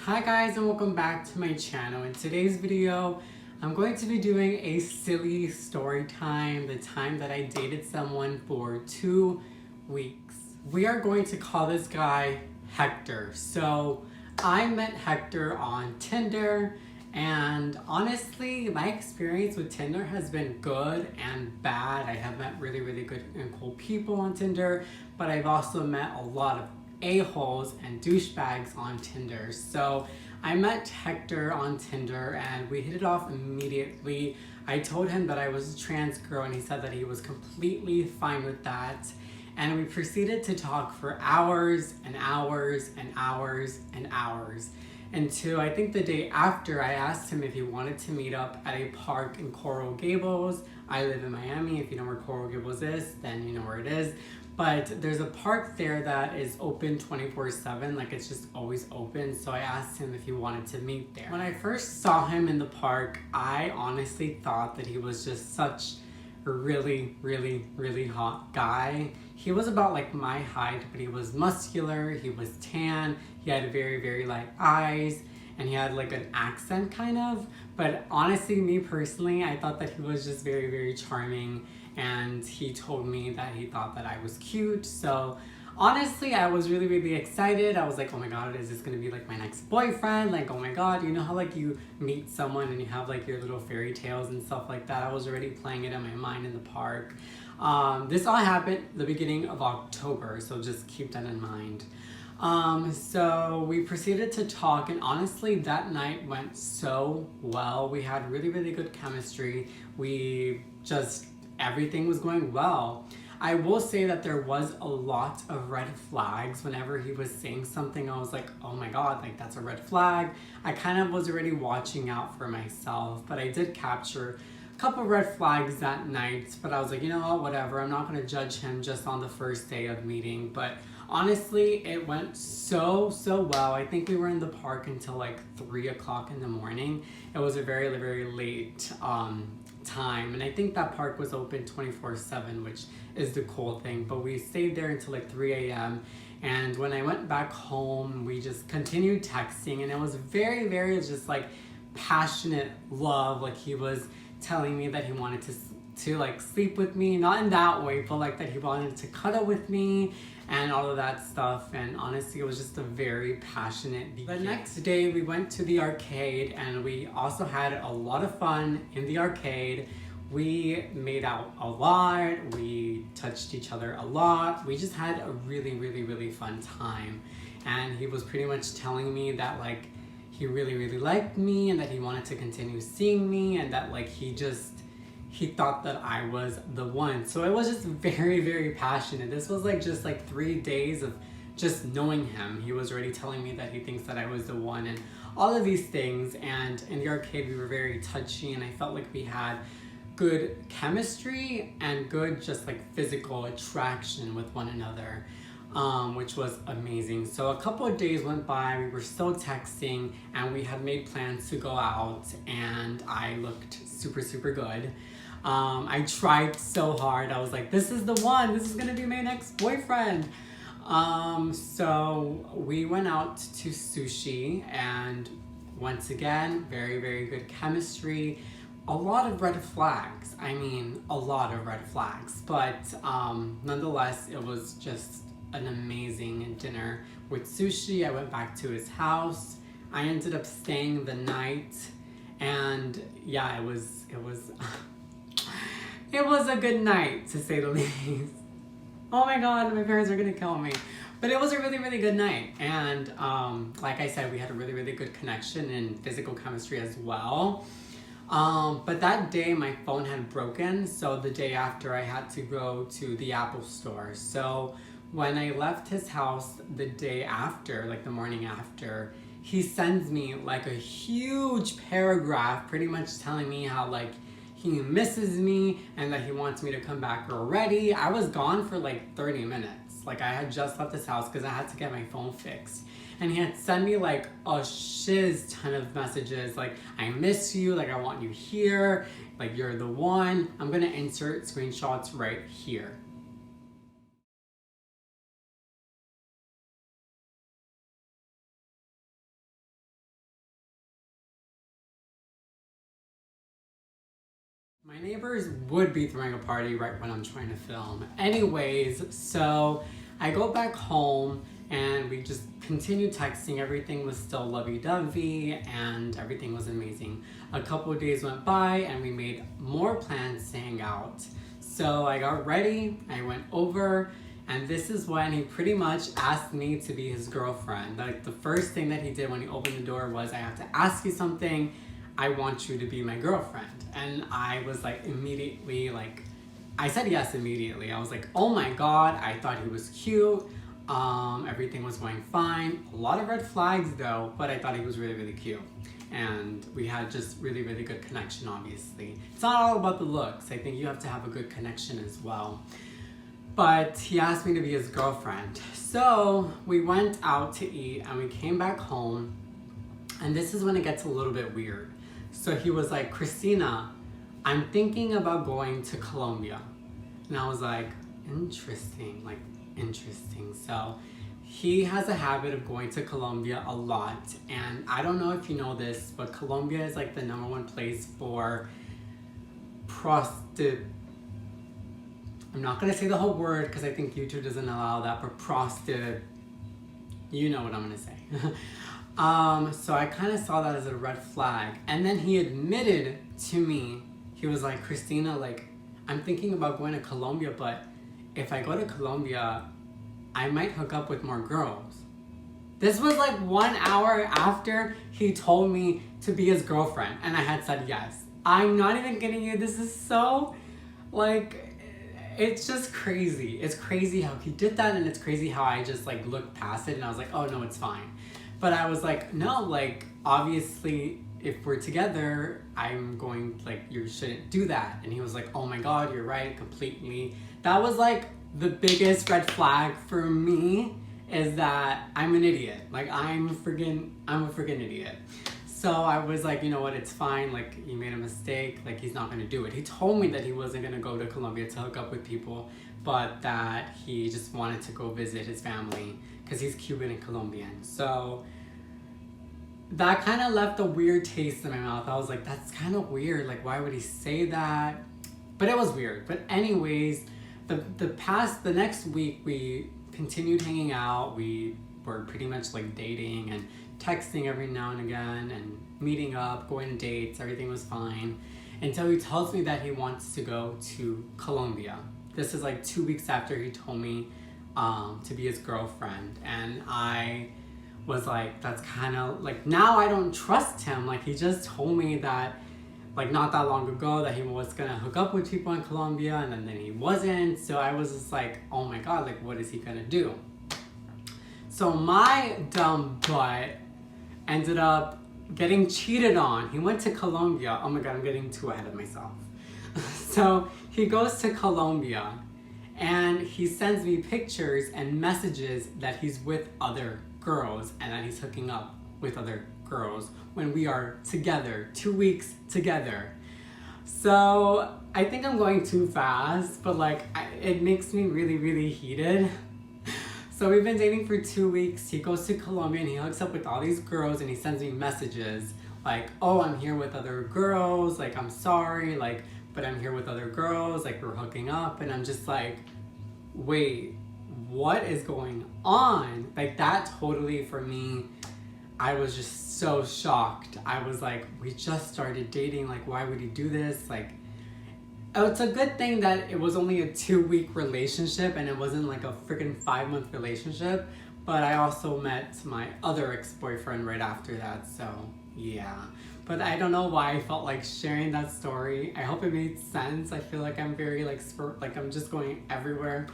Hi guys, and welcome back to my channel. In today's video, I'm going to be doing a silly story time, the time that I dated someone for 2 weeks. We are going to call this guy Hector. So I met Hector on Tinder, and honestly, my experience with Tinder has been good and bad. I have met really good and cool people on Tinder, but I've also met a lot of a-holes and douchebags on Tinder. So I met Hector on Tinder and we hit it off immediately. I told him that I was a trans girl and he said that he was completely fine with that. And we proceeded to talk for hours and hours and hours and hours. Until I think the day after, I asked him if he wanted to meet up at a park in Coral Gables. I live in Miami. If you know where Coral Gables is, then you know where it is. But there's a park there that is open 24/7, like it's just always open. So I asked him if he wanted to meet there. When I first saw him in the park, I honestly thought that he was just such a really hot guy. He was about like my height, but he was muscular, he was tan, he had very light eyes, and he had like an accent kind of. But honestly, me personally, I thought that he was just very charming, and he told me that he thought that I was cute. So honestly, I was really excited. I was like, oh my god, is this gonna be like my next boyfriend? Like, oh my god, you know how like you meet someone and you have like your little fairy tales and stuff like that? I was already playing it in my mind in the park. This all happened the beginning of October, so just keep that in mind. So we proceeded to talk, and honestly that night went so well. We had really good chemistry. Everything was going well. I will say that there was a lot of red flags. Whenever he was saying something, I was like, oh my god, like that's a red flag. I kind of was already watching out for myself, but I did capture a couple red flags that night. But I was like, you know what, whatever. I'm not going to judge him just on the first day of meeting. But honestly, it went so well. I think we were in the park until like 3 o'clock in the morning. It was a very late time, and I think that park was open 24/7, which is the cool thing. But we stayed there until like 3 a.m. and when I went back home, we just continued texting, and it was very just like passionate love. Like he was telling me that he wanted to like sleep with me, not in that way, but like that he wanted to cuddle with me and all of that stuff. And honestly, it was just a very passionate beginning. The next day we went to the arcade, and we also had a lot of fun in the arcade. We made out a lot, we touched each other a lot. We just had a really fun time. And he was pretty much telling me that like he really liked me, and that he wanted to continue seeing me, and that like he thought that I was the one. So it was just very passionate. This was like just like 3 days of just knowing him. He was already telling me that he thinks that I was the one and all of these things. And in the arcade, we were very touchy, and I felt like we had good chemistry and good just like physical attraction with one another, which was amazing. So a couple of days went by, we were still texting, and we had made plans to go out, and I looked super good. I tried so hard. I was like, this is the one, this is gonna be my next boyfriend. So we went out to sushi, and once again, very good chemistry. A lot of red flags. I mean, a lot of red flags, but nonetheless, it was just an amazing dinner with sushi. I went back to his house. I ended up staying the night, and yeah, it was it was a good night, to say the least. Oh my god, my parents are gonna kill me. But it was a really good night, and like I said, we had a really good connection and physical chemistry as well. But that day my phone had broken, so the day after I had to go to the Apple store. So when I left his house the day after, like the morning after, he sends me like a huge paragraph pretty much telling me how like he misses me and that he wants me to come back already. I was gone for like 30 minutes. Like I had just left his house because I had to get my phone fixed. And he had sent me like a shiz ton of messages like, I miss you, like I want you here, like you're the one. I'm gonna insert screenshots right here. My neighbors would be throwing a party right when I'm trying to film. Anyways, so I go back home and we just continued texting. Everything was still lovey-dovey and everything was amazing. A couple of days went by and we made more plans to hang out. So I got ready, I went over, and this is when he pretty much asked me to be his girlfriend. Like, the first thing that he did when he opened the door was, I have to ask you something. I want you to be my girlfriend. And I was like, immediately, like, I said yes immediately. I was like, oh my God, I thought he was cute. Everything was going fine. A lot of red flags though, but I thought he was really, really cute. And we had just really, really good connection, obviously. It's not all about the looks. I think you have to have a good connection as well. But he asked me to be his girlfriend. So we went out to eat and we came back home. And this is when it gets a little bit weird. So he was like, Christina, I'm thinking about going to Colombia. And I was like, interesting, like interesting. So he has a habit of going to Colombia a lot. And I don't know if you know this, but Colombia is like the #1 place for I'm not gonna say the whole word because I think YouTube doesn't allow that, but you know what I'm gonna say. So I kind of saw that as a red flag. And then he admitted to me, he was like, Christina, like, I'm thinking about going to Colombia, but if I go to Colombia, I might hook up with more girls. This was like 1 hour after he told me to be his girlfriend, and I had said yes. I'm not even kidding you. This is so, like, it's just crazy. It's crazy how he did that, and it's crazy how I just like looked past it and I was like, oh no, it's fine. But I was like, no, like, obviously if we're together, I'm going, like, you shouldn't do that. And he was like, oh my God, you're right, completely. That was like the biggest red flag for me, is that I'm an idiot. Like, I'm a freaking idiot. So I was like, you know what, it's fine, like, you made a mistake, like, he's not gonna do it. He told me that he wasn't gonna go to Colombia to hook up with people, but that he just wanted to go visit his family, because he's Cuban and Colombian. So that kind of left a weird taste in my mouth. I was like, that's kind of weird, like, why would he say that? But it was weird. But anyways, the next week, we continued hanging out. We were pretty much like dating and texting every now and again and meeting up, going to dates. Everything was fine until he tells me that he wants to go to Colombia. This is like 2 weeks after he told me to be his girlfriend. And I was like, that's kind of like, now I don't trust him. Like, he just told me that, like, not that long ago, that he was gonna hook up with people in Colombia, and then he wasn't. So I was just like, oh my God, like, what is he gonna do? So my dumb butt ended up getting cheated on. He went to Colombia. Oh my God, I'm getting too ahead of myself. So he goes to Colombia and he sends me pictures and messages that he's with other girls and that he's hooking up with other girls when we are together, 2 weeks together. So I think I'm going too fast, but like, it makes me really, really heated. So we've been dating for 2 weeks. He goes to Colombia and he hooks up with all these girls and he sends me messages like, oh, I'm here with other girls, like, I'm sorry, like, but I'm here with other girls, like, we're hooking up. And I'm just like, wait, what is going on? Like, that totally, for me, I was just so shocked. I was like, we just started dating, like, why would he do this? Like, oh, it's a good thing that it was only a 2-week relationship and it wasn't like a freaking 5-month relationship. But I also met my other ex-boyfriend right after that, so yeah. But I don't know why I felt like sharing that story. I hope it made sense. I feel like I'm very like I'm just going everywhere.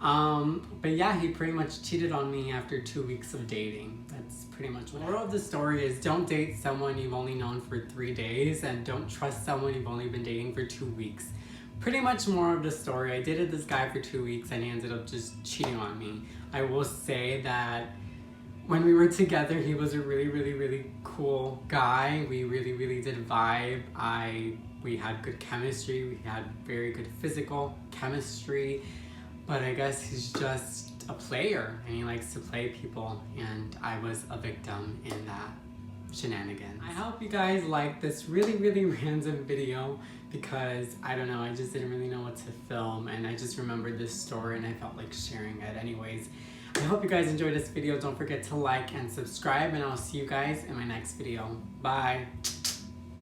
But yeah, he pretty much cheated on me after 2 weeks of dating. That's pretty much what. The moral of the story is, don't date someone you've only known for 3 days, and don't trust someone you've only been dating for 2 weeks. Pretty much more of the story. I dated this guy for 2 weeks and he ended up just cheating on me. I will say that when we were together, he was a really, really, really cool guy. We really, really did vibe. We had good chemistry. We had very good physical chemistry. But I guess he's just a player and he likes to play people, and I was a victim in that. shenanigans. I hope you guys like this really random video because I don't know, I just didn't really know what to film and I just remembered this story and I felt like sharing it anyways. I hope you guys enjoyed this video. Don't forget to like and subscribe and I'll see you guys in my next video. Bye.